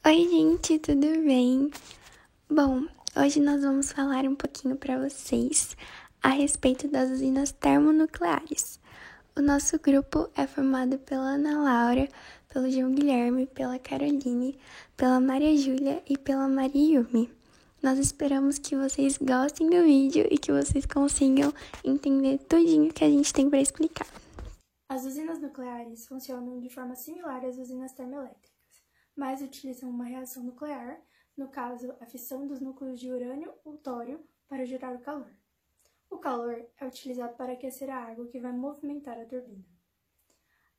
Oi, gente, tudo bem? Bom, hoje nós vamos falar um pouquinho para vocês a respeito das usinas termonucleares. O nosso grupo é formado pela Ana Laura, pelo João Guilherme, pela Caroline, pela Maria Júlia e pela Maria Yumi. Nós esperamos que vocês gostem do vídeo e que vocês consigam entender tudinho que a gente tem para explicar. As usinas nucleares funcionam de forma similar às usinas termoelétricas, mas utilizam uma reação nuclear, no caso, a fissão dos núcleos de urânio ou tório, para gerar o calor. O calor é utilizado para aquecer a água que vai movimentar a turbina.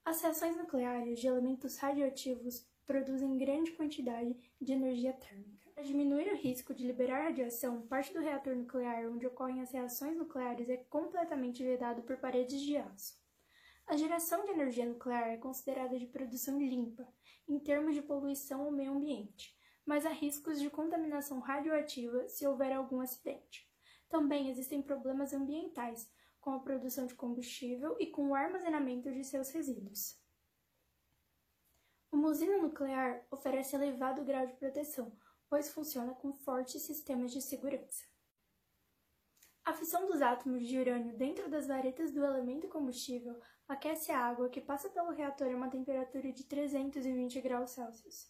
As reações nucleares de elementos radioativos produzem grande quantidade de energia térmica. Para diminuir o risco de liberar radiação, parte do reator nuclear onde ocorrem as reações nucleares é completamente vedado por paredes de aço. A geração de energia nuclear é considerada de produção limpa, em termos de poluição ao meio ambiente, mas há riscos de contaminação radioativa se houver algum acidente. Também existem problemas ambientais, com a produção de combustível e com o armazenamento de seus resíduos. Uma usina nuclear oferece elevado grau de proteção, pois funciona com fortes sistemas de segurança. A fissão dos átomos de urânio dentro das varetas do elemento combustível aquece a água que passa pelo reator a uma temperatura de 320 graus Celsius.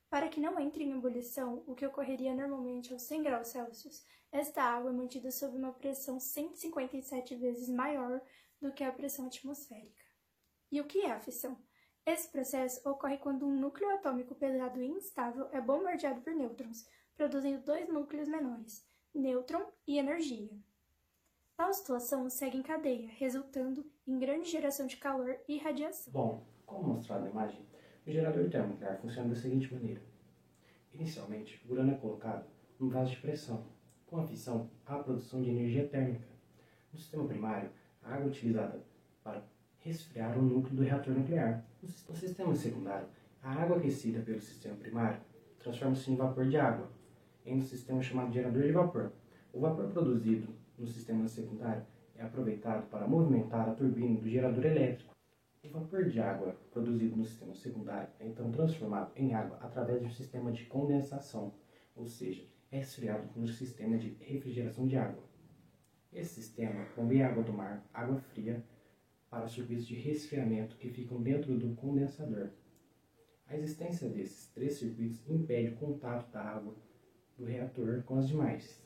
Para que não entre em ebulição, o que ocorreria normalmente aos 100 graus Celsius, esta água é mantida sob uma pressão 157 vezes maior do que a pressão atmosférica. E o que é a fissão? Esse processo ocorre quando um núcleo atômico pesado e instável é bombardeado por nêutrons, produzindo dois núcleos menores, nêutron e energia. Tal situação segue em cadeia, resultando em grande geração de calor e radiação. Bom, como mostrado na imagem, o gerador termonuclear funciona da seguinte maneira. Inicialmente, o urânio é colocado num vaso de pressão. Com a fissão, há a produção de energia térmica. No sistema primário, a água é utilizada para resfriar o núcleo do reator nuclear. No sistema secundário, a água aquecida pelo sistema primário transforma-se em vapor de água, em um sistema chamado gerador de vapor. O vapor produzido no sistema secundário é aproveitado para movimentar a turbina do gerador elétrico. O vapor de água produzido no sistema secundário é então transformado em água através de um sistema de condensação, ou seja, é resfriado por um sistema de refrigeração de água. Esse sistema bombeia água do mar, água fria, para circuitos de resfriamento que ficam dentro do condensador. A existência desses três circuitos impede o contato da água do reator com as demais.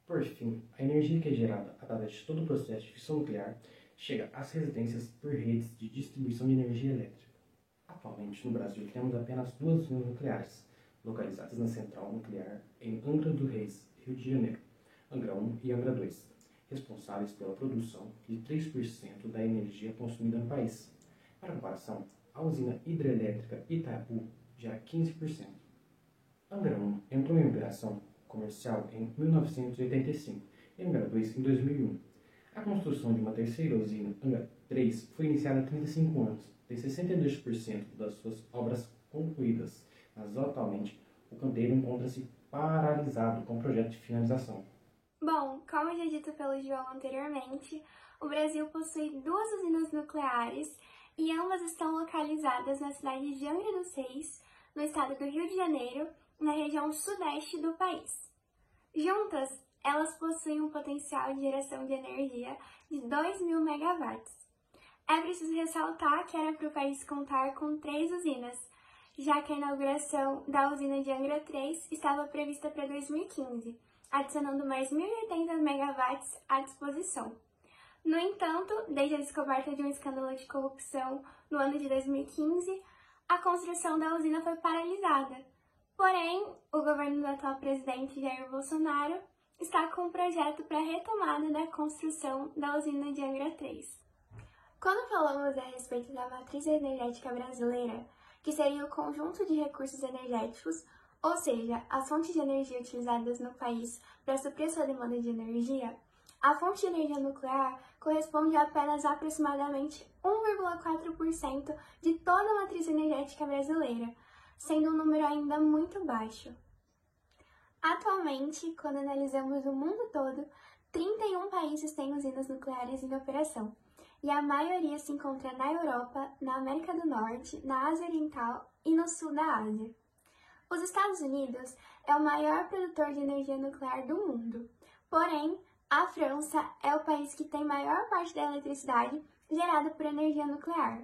Por fim, a energia que é gerada através de todo o processo de fissão nuclear chega às residências por redes de distribuição de energia elétrica. Atualmente, no Brasil, temos apenas duas usinas nucleares, localizadas na central nuclear em Angra dos Reis, Rio de Janeiro, Angra 1 e Angra 2, responsáveis pela produção de 3% da energia consumida no país. Para comparação, a usina hidrelétrica Itaipu gera 15%. Angra 1 entrou em operação comercial em 1985 e Angra 2 em 2001. A construção de uma terceira usina, Angra 3, foi iniciada há 35 anos, tem 62% das suas obras concluídas, mas atualmente o canteiro encontra-se paralisado com o projeto de finalização. Bom, como já dito pelo João anteriormente, o Brasil possui duas usinas nucleares e ambas estão localizadas na cidade de Angra dos Reis, no estado do Rio de Janeiro, na região sudeste do país. Juntas, elas possuem um potencial de geração de energia de 2.000 megawatts. É preciso ressaltar que era para o país contar com 3 usinas, já que a inauguração da usina de Angra 3 estava prevista para 2015, adicionando mais 1.080 megawatts à disposição. No entanto, desde a descoberta de um escândalo de corrupção no ano de 2015, a construção da usina foi paralisada. Porém, o governo do atual presidente Jair Bolsonaro está com um projeto para a retomada da construção da usina de Angra 3. Quando falamos a respeito da matriz energética brasileira, que seria o conjunto de recursos energéticos, ou seja, as fontes de energia utilizadas no país para suprir sua demanda de energia, a fonte de energia nuclear corresponde a apenas aproximadamente 1,4% de toda a matriz energética brasileira, sendo um número ainda muito baixo. Atualmente, quando analisamos o mundo todo, 31 países têm usinas nucleares em operação, e a maioria se encontra na Europa, na América do Norte, na Ásia Oriental e no sul da Ásia. Os Estados Unidos é o maior produtor de energia nuclear do mundo, porém, a França é o país que tem maior parte da eletricidade gerada por energia nuclear.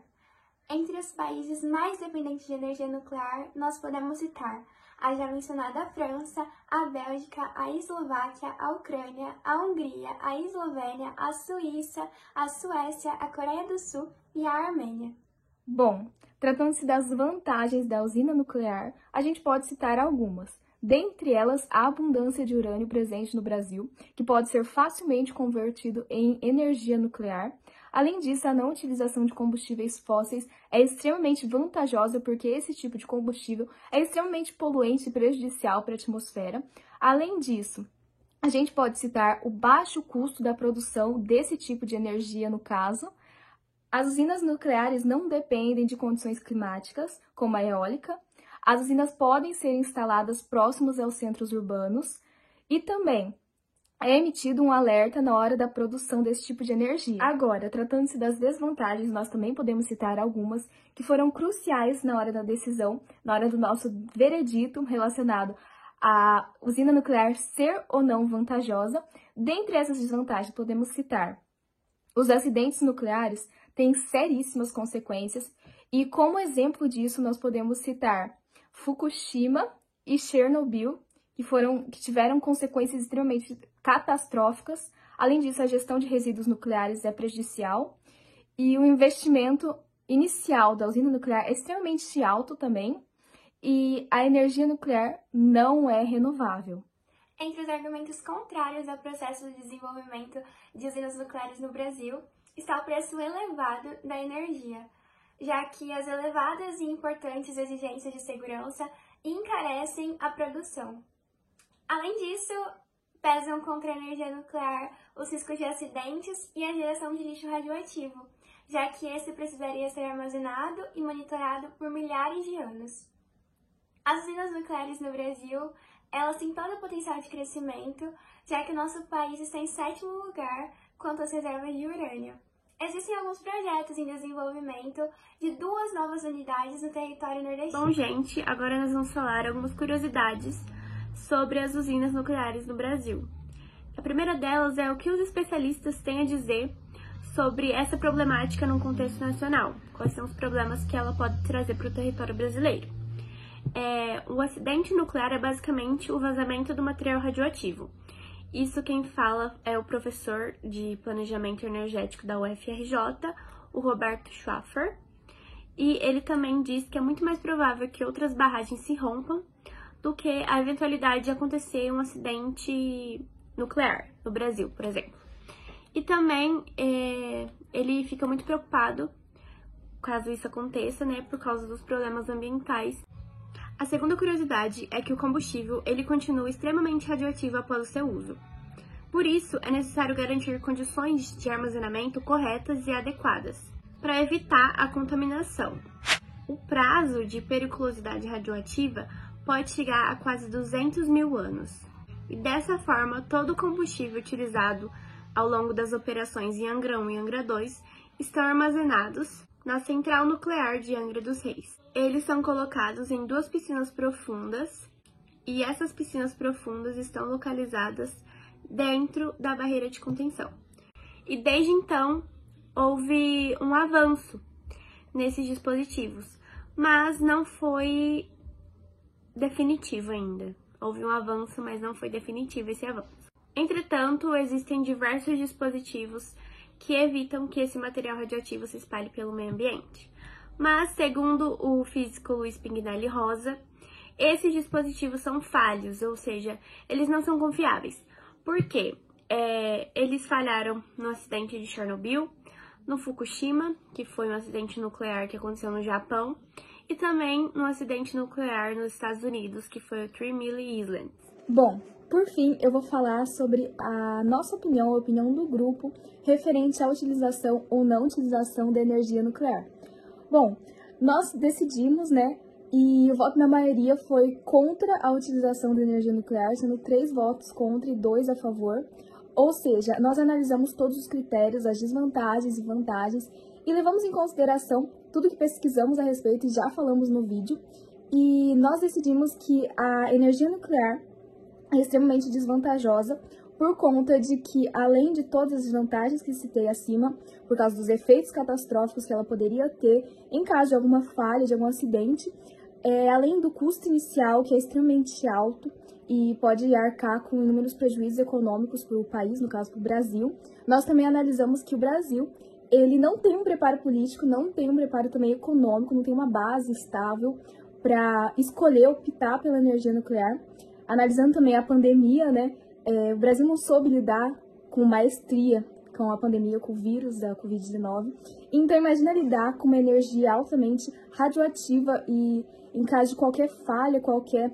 Entre os países mais dependentes de energia nuclear, nós podemos citar a já mencionada França, a Bélgica, a Eslováquia, a Ucrânia, a Hungria, a Eslovênia, a Suíça, a Suécia, a Coreia do Sul e a Armênia. Bom, tratando-se das vantagens da usina nuclear, a gente pode citar algumas. Dentre elas, a abundância de urânio presente no Brasil, que pode ser facilmente convertido em energia nuclear. Além disso, a não utilização de combustíveis fósseis é extremamente vantajosa porque esse tipo de combustível é extremamente poluente e prejudicial para a atmosfera. Além disso, a gente pode citar o baixo custo da produção desse tipo de energia no caso. As usinas nucleares não dependem de condições climáticas, como a eólica. As usinas podem ser instaladas próximos aos centros urbanos e também é emitido um alerta na hora da produção desse tipo de energia. Agora, tratando-se das desvantagens, nós também podemos citar algumas que foram cruciais na hora da decisão, na hora do nosso veredito relacionado à usina nuclear ser ou não vantajosa. Dentre essas desvantagens, podemos citar os acidentes nucleares têm seríssimas consequências e, como exemplo disso, nós podemos citar Fukushima e Chernobyl, que tiveram consequências extremamente catastróficas. Além disso, a gestão de resíduos nucleares é prejudicial e o investimento inicial da usina nuclear é extremamente alto também e a energia nuclear não é renovável. Entre os argumentos contrários ao processo de desenvolvimento de usinas nucleares no Brasil está o preço elevado da energia, já que as elevadas e importantes exigências de segurança encarecem a produção. Além disso, pesam contra a energia nuclear os riscos de acidentes e a geração de lixo radioativo, já que esse precisaria ser armazenado e monitorado por milhares de anos. As usinas nucleares no Brasil, elas têm todo o potencial de crescimento, já que o nosso país está em 7º lugar quanto às reservas de urânio. Existem alguns projetos em desenvolvimento de 2 novas unidades no território nordestino. Bom, gente, agora nós vamos falar algumas curiosidades sobre as usinas nucleares no Brasil. A primeira delas é o que os especialistas têm a dizer sobre essa problemática no contexto nacional. Quais são os problemas que ela pode trazer para o território brasileiro? O acidente nuclear é basicamente o vazamento do material radioativo. Isso quem fala é o professor de Planejamento Energético da UFRJ, o Roberto Schaffer, e ele também diz que é muito mais provável que outras barragens se rompam do que a eventualidade de acontecer um acidente nuclear no Brasil, por exemplo. E também ele fica muito preocupado caso isso aconteça, né, por causa dos problemas ambientais. A segunda curiosidade é que o combustível ele continua extremamente radioativo após o seu uso. Por isso, é necessário garantir condições de armazenamento corretas e adequadas, para evitar a contaminação. O prazo de periculosidade radioativa pode chegar a quase 200 mil anos. E dessa forma, todo o combustível utilizado ao longo das operações em Angra 1 e Angra 2 estão armazenados na Central Nuclear de Angra dos Reis. Eles são colocados em 2 piscinas profundas e essas piscinas profundas estão localizadas dentro da barreira de contenção. E desde então, houve um avanço nesses dispositivos, mas não foi definitivo ainda. Houve um avanço, mas não foi definitivo esse avanço. Entretanto, existem diversos dispositivos que evitam que esse material radioativo se espalhe pelo meio ambiente. Mas, segundo o físico Luiz Pignelli Rosa, esses dispositivos são falhos, ou seja, eles não são confiáveis. Por quê? Eles falharam no acidente de Chernobyl, no Fukushima, que foi um acidente nuclear que aconteceu no Japão, e também no acidente nuclear nos Estados Unidos, que foi o 3 Mile Island. Bom, por fim, eu vou falar sobre a nossa opinião, a opinião do grupo, referente à utilização ou não utilização da energia nuclear. Bom, nós decidimos, né, e o voto na maioria foi contra a utilização da energia nuclear, sendo 3 votos contra e 2 a favor. Ou seja, nós analisamos todos os critérios, as desvantagens e vantagens, e levamos em consideração tudo que pesquisamos a respeito e já falamos no vídeo. e nós decidimos que a energia nuclear é extremamente desvantajosa por conta de que, além de todas as vantagens que citei acima, por causa dos efeitos catastróficos que ela poderia ter em caso de alguma falha, de algum acidente, além do custo inicial, que é extremamente alto e pode arcar com inúmeros prejuízos econômicos para o país, no caso para o Brasil, nós também analisamos que o Brasil ele não tem um preparo político, não tem um preparo também econômico, não tem uma base estável para escolher optar pela energia nuclear. Analisando também a pandemia, né? O Brasil não soube lidar com maestria com a pandemia, com o vírus da Covid-19. Então, imagina lidar com uma energia altamente radioativa e, em caso de qualquer falha, qualquer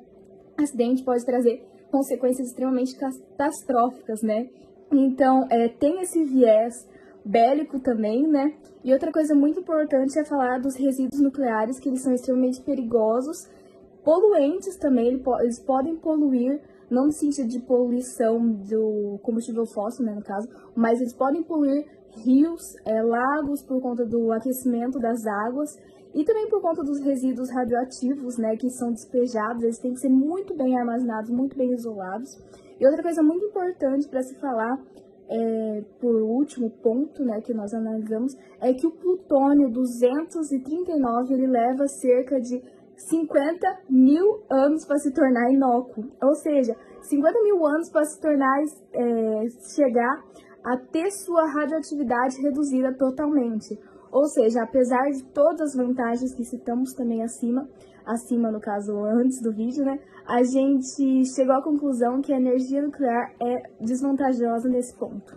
acidente, pode trazer consequências extremamente catastróficas, né? Então, tem esse viés bélico também, né? E outra coisa muito importante é falar dos resíduos nucleares, que eles são extremamente perigosos, poluentes também, eles podem poluir, não no sentido de poluição do combustível fóssil, né, no caso, mas eles podem poluir rios, lagos por conta do aquecimento das águas e também por conta dos resíduos radioativos, né, que são despejados, eles têm que ser muito bem armazenados, muito bem isolados. E outra coisa muito importante para se falar, por último ponto, né, que nós analisamos, é que o plutônio 239 ele leva cerca de 50 mil anos para se tornar inócuo, ou seja, 50 mil anos para se tornar, chegar a ter sua radioatividade reduzida totalmente. Ou seja, apesar de todas as vantagens que citamos também acima no caso antes do vídeo, né, a gente chegou à conclusão que a energia nuclear é desvantajosa nesse ponto.